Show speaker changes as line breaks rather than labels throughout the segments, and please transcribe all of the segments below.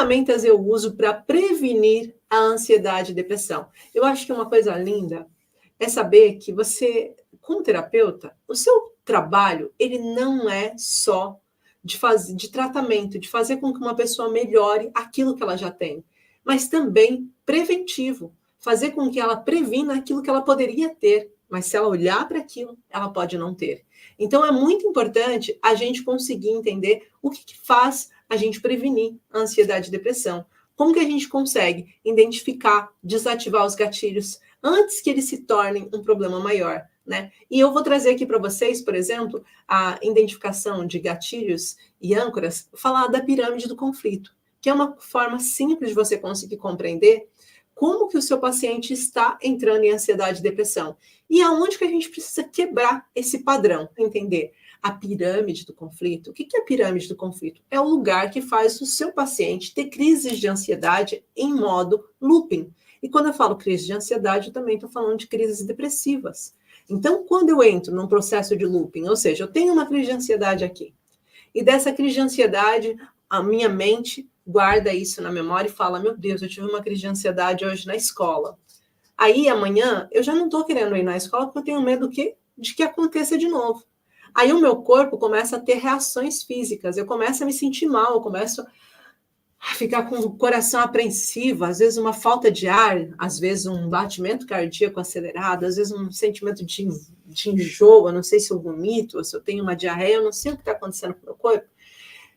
ferramentas eu uso para prevenir a ansiedade e depressão? Eu acho que uma coisa linda é saber que você, como terapeuta, o seu trabalho, ele não é só de tratamento, de fazer com que uma pessoa melhore aquilo que ela já tem, mas também preventivo, fazer com que ela previna aquilo que ela poderia ter, mas se ela olhar para aquilo, ela pode não ter. Então é muito importante a gente conseguir entender o que faz a gente prevenir a ansiedade e depressão. Como que a gente consegue identificar, desativar os gatilhos antes que eles se tornem um problema maior, né? E eu vou trazer aqui para vocês, por exemplo, a identificação de gatilhos e âncoras, falar da pirâmide do conflito, que é uma forma simples de você conseguir compreender como que o seu paciente está entrando em ansiedade e depressão. E aonde que a gente precisa quebrar esse padrão, entender a pirâmide do conflito. O que é a pirâmide do conflito? É o lugar que faz o seu paciente ter crises de ansiedade em modo looping. E quando eu falo crise de ansiedade, eu também estou falando de crises depressivas. Então, quando eu entro num processo de looping, ou seja, eu tenho uma crise de ansiedade aqui, e dessa crise de ansiedade, a minha mente guarda isso na memória e fala, meu Deus, eu tive uma crise de ansiedade hoje na escola. Aí, amanhã, eu já não estou querendo ir na escola porque eu tenho medo de que aconteça de novo. Aí o meu corpo começa a ter reações físicas, eu começo a me sentir mal, eu começo a ficar com o coração apreensivo, às vezes uma falta de ar, às vezes um batimento cardíaco acelerado, às vezes um sentimento de enjoo, eu não sei se eu vomito, ou se eu tenho uma diarreia, eu não sei o que está acontecendo com o meu corpo.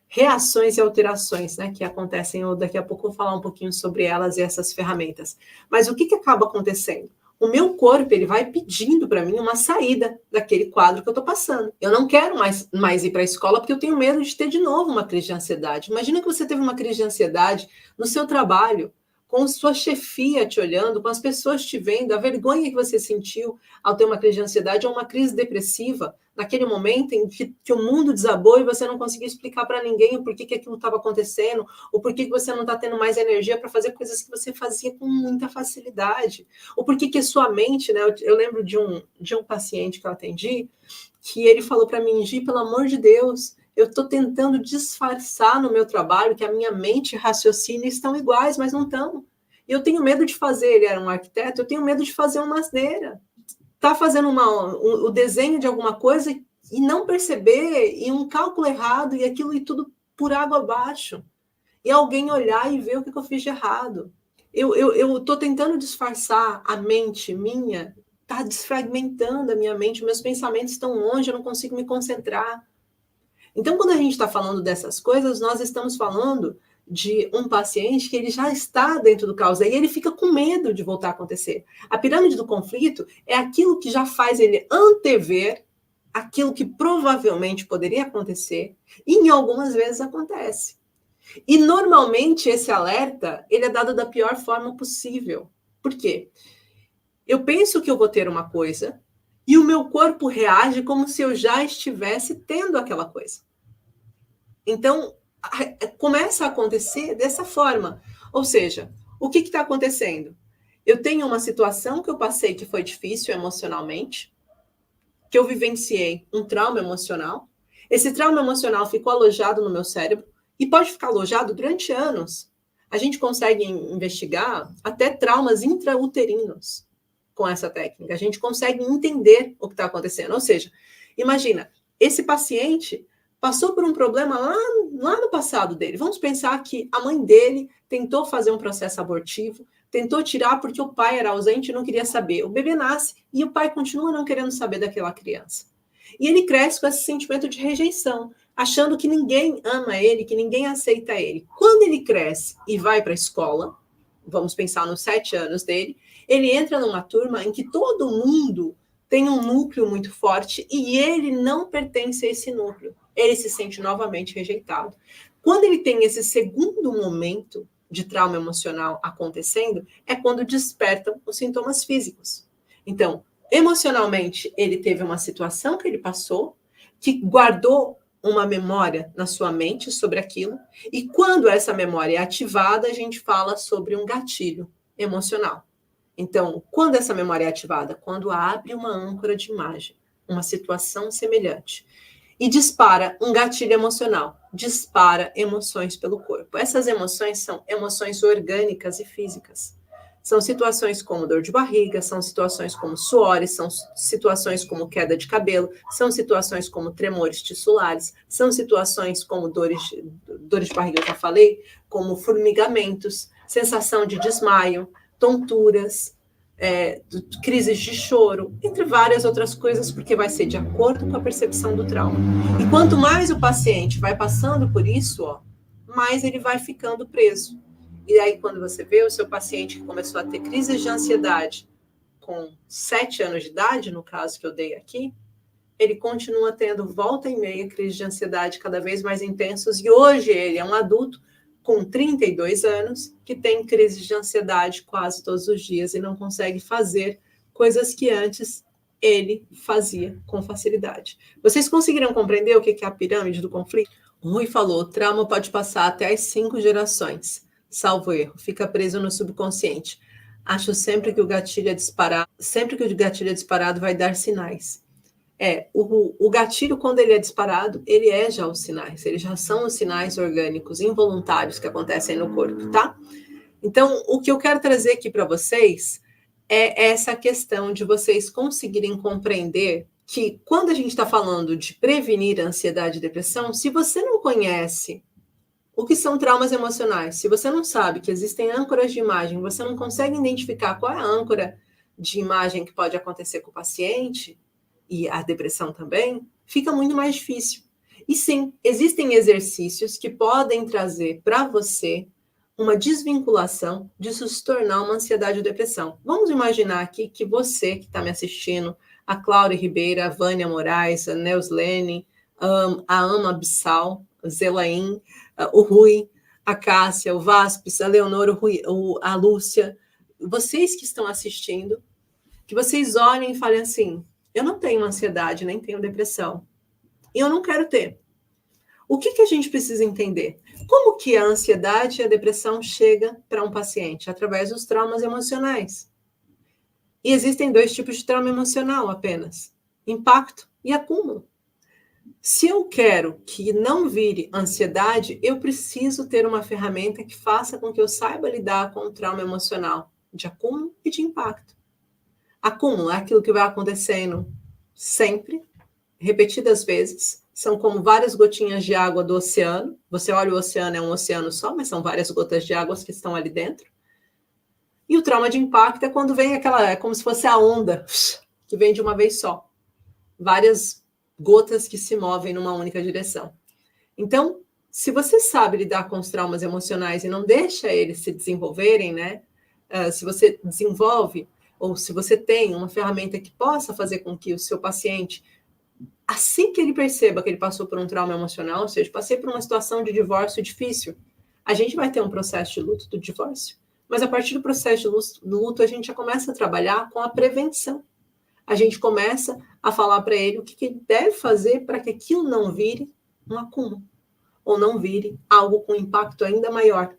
Reações e alterações, né, que acontecem, ou daqui a pouco eu vou falar um pouquinho sobre elas e essas ferramentas. Mas o que acaba acontecendo? O meu corpo, ele vai pedindo para mim uma saída daquele quadro que eu estou passando. Eu não quero mais ir para a escola porque eu tenho medo de ter de novo uma crise de ansiedade. Imagina que você teve uma crise de ansiedade no seu trabalho, com sua chefia te olhando, com as pessoas te vendo, a vergonha que você sentiu ao ter uma crise de ansiedade ou uma crise depressiva, naquele momento em que o mundo desabou e você não conseguia explicar para ninguém o porquê que aquilo estava acontecendo, ou porquê que você não está tendo mais energia para fazer coisas que você fazia com muita facilidade, ou porquê que a sua mente, né? Eu lembro de um paciente que eu atendi, que ele falou para mim, Gi, pelo amor de Deus, eu estou tentando disfarçar no meu trabalho que a minha mente e raciocínio estão iguais, mas não estão. Eu tenho medo de fazer, ele era um arquiteto, eu tenho medo de fazer uma asneira. Tá fazendo o desenho de alguma coisa e não perceber, e um cálculo errado, e aquilo e tudo por água abaixo. E alguém olhar e ver o que eu fiz de errado. Eu estou tentando disfarçar a mente minha, está desfragmentando a minha mente, meus pensamentos estão longe, eu não consigo me concentrar. Então, quando a gente está falando dessas coisas, nós estamos falando de um paciente que ele já está dentro do caos, aí ele fica com medo de voltar a acontecer. A pirâmide do conflito é aquilo que já faz ele antever aquilo que provavelmente poderia acontecer, e em algumas vezes acontece. E normalmente esse alerta, ele é dado da pior forma possível. Por quê? Eu penso que eu vou ter uma coisa e o meu corpo reage como se eu já estivesse tendo aquela coisa. Então, começa a acontecer dessa forma. Ou seja, o que está acontecendo? Eu tenho uma situação que eu passei que foi difícil emocionalmente, que eu vivenciei um trauma emocional. Esse trauma emocional ficou alojado no meu cérebro e pode ficar alojado durante anos. A gente consegue investigar até traumas intrauterinos com essa técnica. A gente consegue entender o que está acontecendo. Ou seja, imagina, esse paciente passou por um problema lá no passado dele. Vamos pensar que a mãe dele tentou fazer um processo abortivo, tentou tirar porque o pai era ausente e não queria saber. O bebê nasce e o pai continua não querendo saber daquela criança. E ele cresce com esse sentimento de rejeição, achando que ninguém ama ele, que ninguém aceita ele. Quando ele cresce e vai para a escola, vamos pensar nos 7 anos dele, ele entra numa turma em que todo mundo tem um núcleo muito forte e ele não pertence a esse núcleo. Ele se sente novamente rejeitado. Quando ele tem esse segundo momento de trauma emocional acontecendo, é quando despertam os sintomas físicos. Então, emocionalmente, ele teve uma situação que ele passou, que guardou uma memória na sua mente sobre aquilo, e quando essa memória é ativada, a gente fala sobre um gatilho emocional. Então, quando essa memória é ativada? Quando abre uma âncora de imagem, uma situação semelhante. e dispara um gatilho emocional, dispara emoções pelo corpo. Essas emoções são emoções orgânicas e físicas. São situações como dor de barriga, são situações como suores, são situações como queda de cabelo, são situações como tremores tissulares, são situações como dores de barriga, eu já falei, como formigamentos, sensação de desmaio, tonturas, crises de choro, entre várias outras coisas, porque vai ser de acordo com a percepção do trauma. E quanto mais o paciente vai passando por isso, mais ele vai ficando preso. E aí, quando você vê o seu paciente que começou a ter crises de ansiedade com 7 anos de idade, no caso que eu dei aqui, ele continua tendo volta e meia crises de ansiedade cada vez mais intensos, e hoje ele é um adulto com 32 anos que tem crises de ansiedade quase todos os dias e não consegue fazer coisas que antes ele fazia com facilidade. Vocês conseguiram compreender o que é a pirâmide do conflito? O Rui falou, o trauma pode passar até as 5 gerações. Salvo erro, fica preso no subconsciente. Acho sempre que o gatilho é disparado, vai dar sinais. O gatilho, quando ele é disparado, ele é já os sinais, eles já são os sinais orgânicos, involuntários que acontecem no corpo, tá? Então, o que eu quero trazer aqui para vocês é essa questão de vocês conseguirem compreender que quando a gente está falando de prevenir a ansiedade e depressão, se você não conhece o que são traumas emocionais, se você não sabe que existem âncoras de imagem, você não consegue identificar qual é a âncora de imagem que pode acontecer com o paciente, e a depressão também, fica muito mais difícil. E sim, existem exercícios que podem trazer para você uma desvinculação disso se tornar uma ansiedade ou depressão. Vamos imaginar aqui que você que está me assistindo, a Cláudia Ribeira, a Vânia Moraes, a Neuslene, a Ama Bissal, a Zelaim, o Rui, a Cássia, o Vaspes, a Leonor, a Lúcia, vocês que estão assistindo, que vocês olhem e falem assim, eu não tenho ansiedade, nem tenho depressão, e eu não quero ter. O que a gente precisa entender? Como que a ansiedade e a depressão chega para um paciente? Através dos traumas emocionais. E existem 2 tipos de trauma emocional apenas, impacto e acúmulo. Se eu quero que não vire ansiedade, eu preciso ter uma ferramenta que faça com que eu saiba lidar com o trauma emocional de acúmulo e de impacto. Acúmulo é aquilo que vai acontecendo sempre, repetidas vezes, são como várias gotinhas de água do oceano. Você olha o oceano, é um oceano só, mas são várias gotas de água que estão ali dentro. E o trauma de impacto é quando vem é como se fosse a onda, que vem de uma vez só. Várias gotas que se movem numa única direção. Então, se você sabe lidar com os traumas emocionais e não deixa eles se desenvolverem, né? Se você desenvolve, ou se você tem uma ferramenta que possa fazer com que o seu paciente, assim que ele perceba que ele passou por um trauma emocional, ou seja, passei por uma situação de divórcio difícil, a gente vai ter um processo de luto do divórcio. Mas a partir do processo de luto, a gente já começa a trabalhar com a prevenção. A gente começa a falar para ele o que ele deve fazer para que aquilo não vire um acúmulo, ou não vire algo com impacto ainda maior